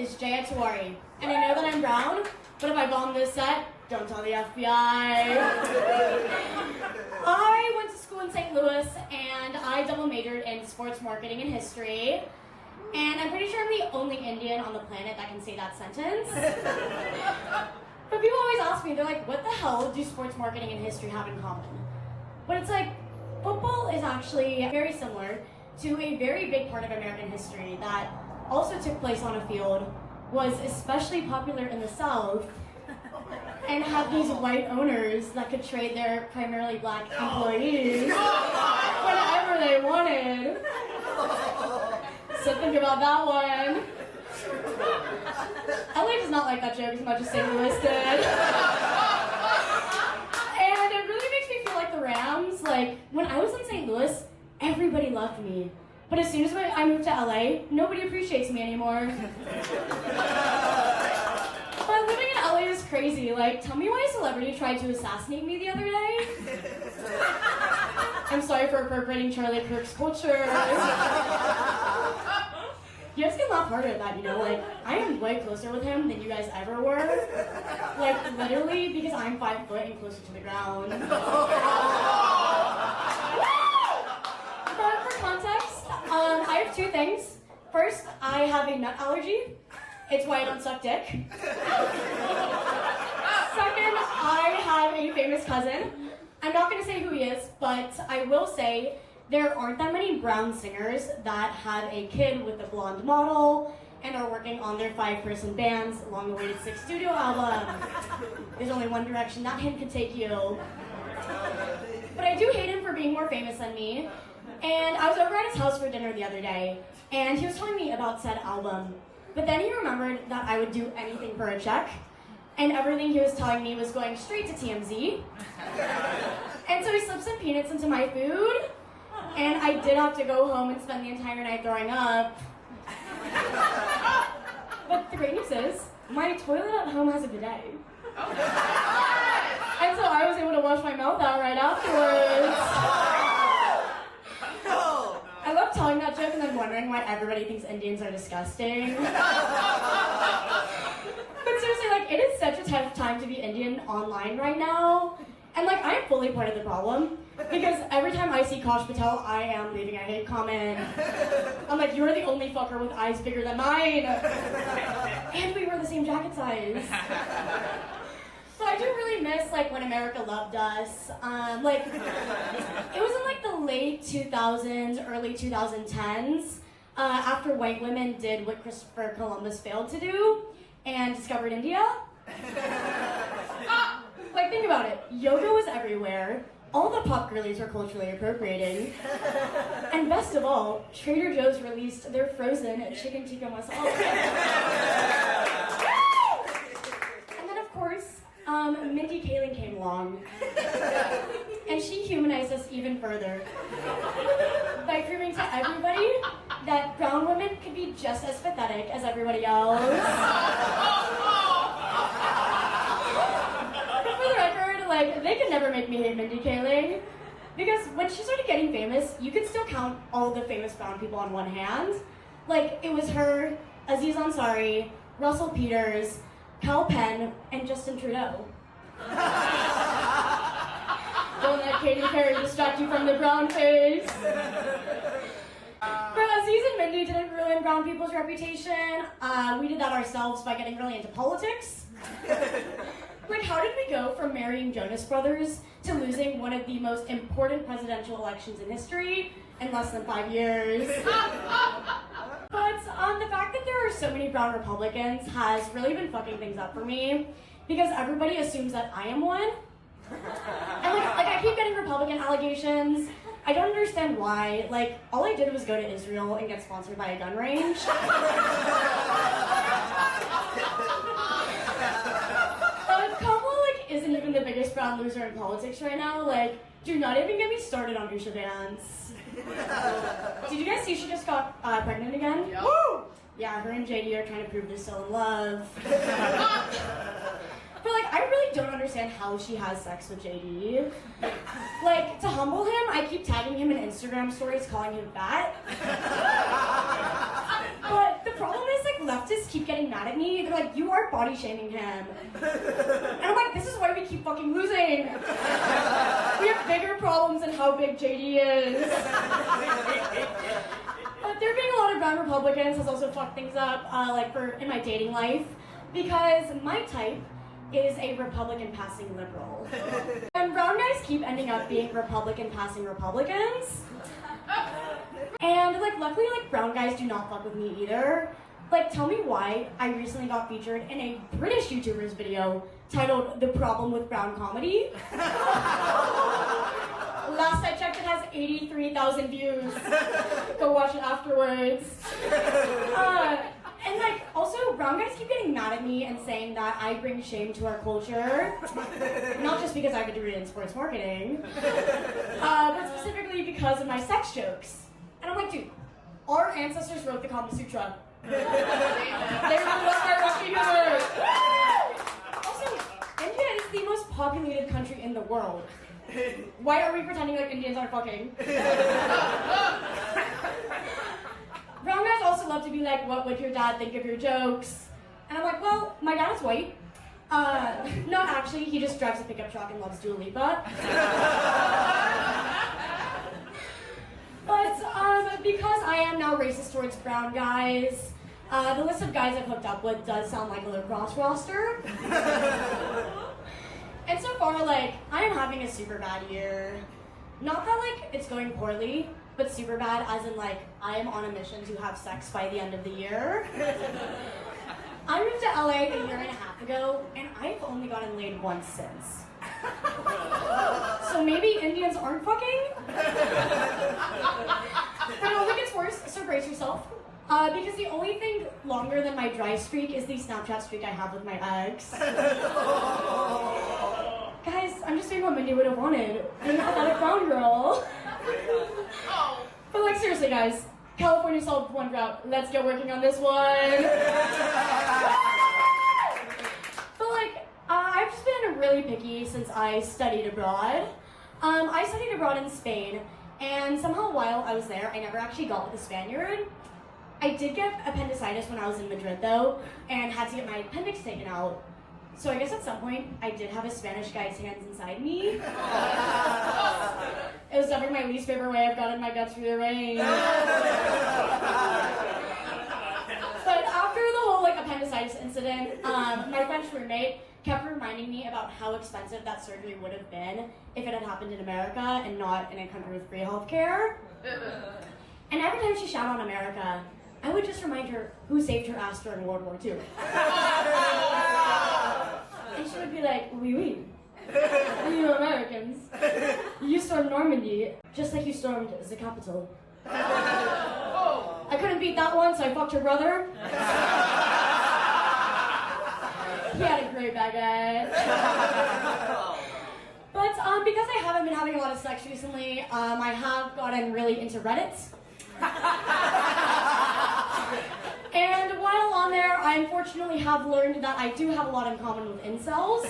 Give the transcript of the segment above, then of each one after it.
is Jaya Tiwari, and I know that I'm brown, but if I bomb this set, don't tell the FBI. I went to school in St. Louis, and I double majored in sports marketing and history, and I'm pretty sure I'm the only Indian on the planet that can say that sentence. But people always ask me, they're like, what the hell do sports marketing and history have in common? But it's like, football is actually very similar to a very big part of American history that also took place on a field, was especially popular in the South, and had these white owners that could trade their primarily black employees whenever they wanted. So think about that one. LA does not like that joke as much as St. Louis did. And it really makes me feel like the Rams. Like, when I was in St. Louis, everybody loved me. But as soon as I moved to LA, nobody appreciates me anymore. But living in LA is crazy. Like, tell me why a celebrity tried to assassinate me the other day. I'm sorry for appropriating Charlie Kirk's culture. You guys can laugh harder at that, you know, like, I am way closer with him than you guys ever were. Like, literally, because I'm 5 foot and closer to the ground. But for context, I have 2 things. First, I have a nut allergy. It's why I don't suck dick. Second, I have a famous cousin. I'm not gonna say who he is, but I will say there aren't that many brown singers that have a kid with a blonde model and are working on their 5-person band's long-awaited 6th studio album. There's only one direction that hint could take you. But I do hate him for being more famous than me. And I was over at his house for dinner the other day, and he was telling me about said album. But then he remembered that I would do anything for a check, and everything he was telling me was going straight to TMZ. And so he slipped some peanuts into my food, and I did have to go home and spend the entire night throwing up. But the great news is, my toilet at home has a bidet. And so I was able to wash my mouth out right afterwards. I love telling that joke and then wondering why everybody thinks Indians are disgusting. But seriously, like, it is such a tough time to be Indian online right now. And like, I am fully part of the problem. Because every time I see Kosh Patel, I am leaving a hate comment. I'm like, you're the only fucker with eyes bigger than mine. And we were the same jacket size. So I do really miss like when America loved us. Like, it was in like the late 2000s, early 2010s, after white women did what Christopher Columbus failed to do and discovered India. Like, think about it. Yoga was everywhere. All the pop girlies were culturally appropriating. And best of all, Trader Joe's released their frozen chicken tikka masala. And then, of course, Mindy Kaling came along. And she humanized us even further by proving to everybody that brown women could be just as pathetic as everybody else. But for the record, like, they could never make me hate Mindy Kaling. Because when she started getting famous, you could still count all the famous brown people on one hand. Like, it was her, Aziz Ansari, Russell Peters, Kal Penn, and Justin Trudeau. Don't let Katy Perry distract you from the brown face. But Aziz and Mindy didn't ruin brown people's reputation. We did that ourselves by getting really into politics. Like, how did we go from marrying Jonas Brothers to losing one of the most important presidential elections in history in less than 5 years? But the fact that there are so many brown Republicans has really been fucking things up for me, because everybody assumes that I am one. And like I keep getting Republican allegations. I don't understand why. Like, all I did was go to Israel and get sponsored by a gun range. Kamala, like, isn't even the biggest brown loser in politics right now. Like, do not even get me started on Usha Vance. Did you guys see she just got pregnant again? Yep. Woo! Yeah, her and JD are trying to prove they're still in love. But like, I really don't understand how she has sex with JD. Like, to humble him, I keep tagging him in Instagram stories calling him fat. But the problem is, like, leftists keep getting mad me, they're like, you are body shaming him. And I'm like, this is why we keep fucking losing. We have bigger problems than how big JD is. But there being a lot of brown Republicans has also fucked things up, in my dating life, because my type is a Republican passing liberal. And brown guys keep ending up being Republican passing Republicans. And luckily brown guys do not fuck with me either. Tell me why I recently got featured in a British YouTuber's video titled The Problem with Brown Comedy. Last I checked, it has 83,000 views. Go watch it afterwards. Also, brown guys keep getting mad at me and saying that I bring shame to our culture. Not just because I have a degree in sports marketing, but specifically because of my sex jokes. And I'm like, dude, our ancestors wrote the Kama Sutra. They wrote our Russian humor. Also, India is the most populated country in the world. Why are we pretending like Indians aren't fucking? Brown guys also love to be like, what would your dad think of your jokes? And I'm like, well, my dad is white. No, actually, he just drives a pickup truck and loves Dua Lipa. But because I am now racist towards brown guys, the list of guys I've hooked up with does sound like a lacrosse roster. And so far, I am having a super bad year. Not that, it's going poorly, but super bad as in, I am on a mission to have sex by the end of the year. I moved to LA a year and a half ago, and I've only gotten laid once since. So maybe Indians aren't fucking? But I don't think it's worse, so brace yourself. Because the only thing longer than my dry streak is the Snapchat streak I have with my ex. Guys, I'm just doing what Mindy would have wanted. Being a pathetic brown girl. But seriously guys, California solved one drought. Let's get working on this one. But I've just been really picky since I studied abroad. I studied abroad in Spain, and somehow while I was there, I never actually got with a Spaniard. I did get appendicitis when I was in Madrid though, and had to get my appendix taken out. So I guess at some point, I did have a Spanish guy's hands inside me. It was definitely my least favorite way I've gotten my guts through the rain. But after the whole appendicitis incident, my French roommate kept reminding me about how expensive that surgery would have been if it had happened in America and not in a country with free healthcare. And every time she shouted on America, I would just remind her who saved her ass during World War II. And she would be like, oui, oui. You Americans, you stormed Normandy just like you stormed the capital. I couldn't beat that one, so I fucked her brother. He had a great baguette. But because I haven't been having a lot of sex recently, I have gotten really into Reddit. And while on there, I unfortunately have learned that I do have a lot in common with incels.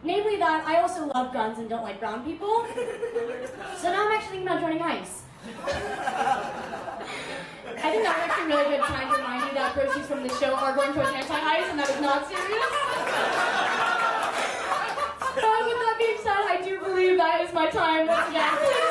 Namely that I also love guns and don't like brown people. So now I'm actually thinking about joining ICE. I think that was actually a really good time to remind you that proceeds from the show are going towards anti-ICE, and that is not serious. But with that being said, I do believe that is my time once again.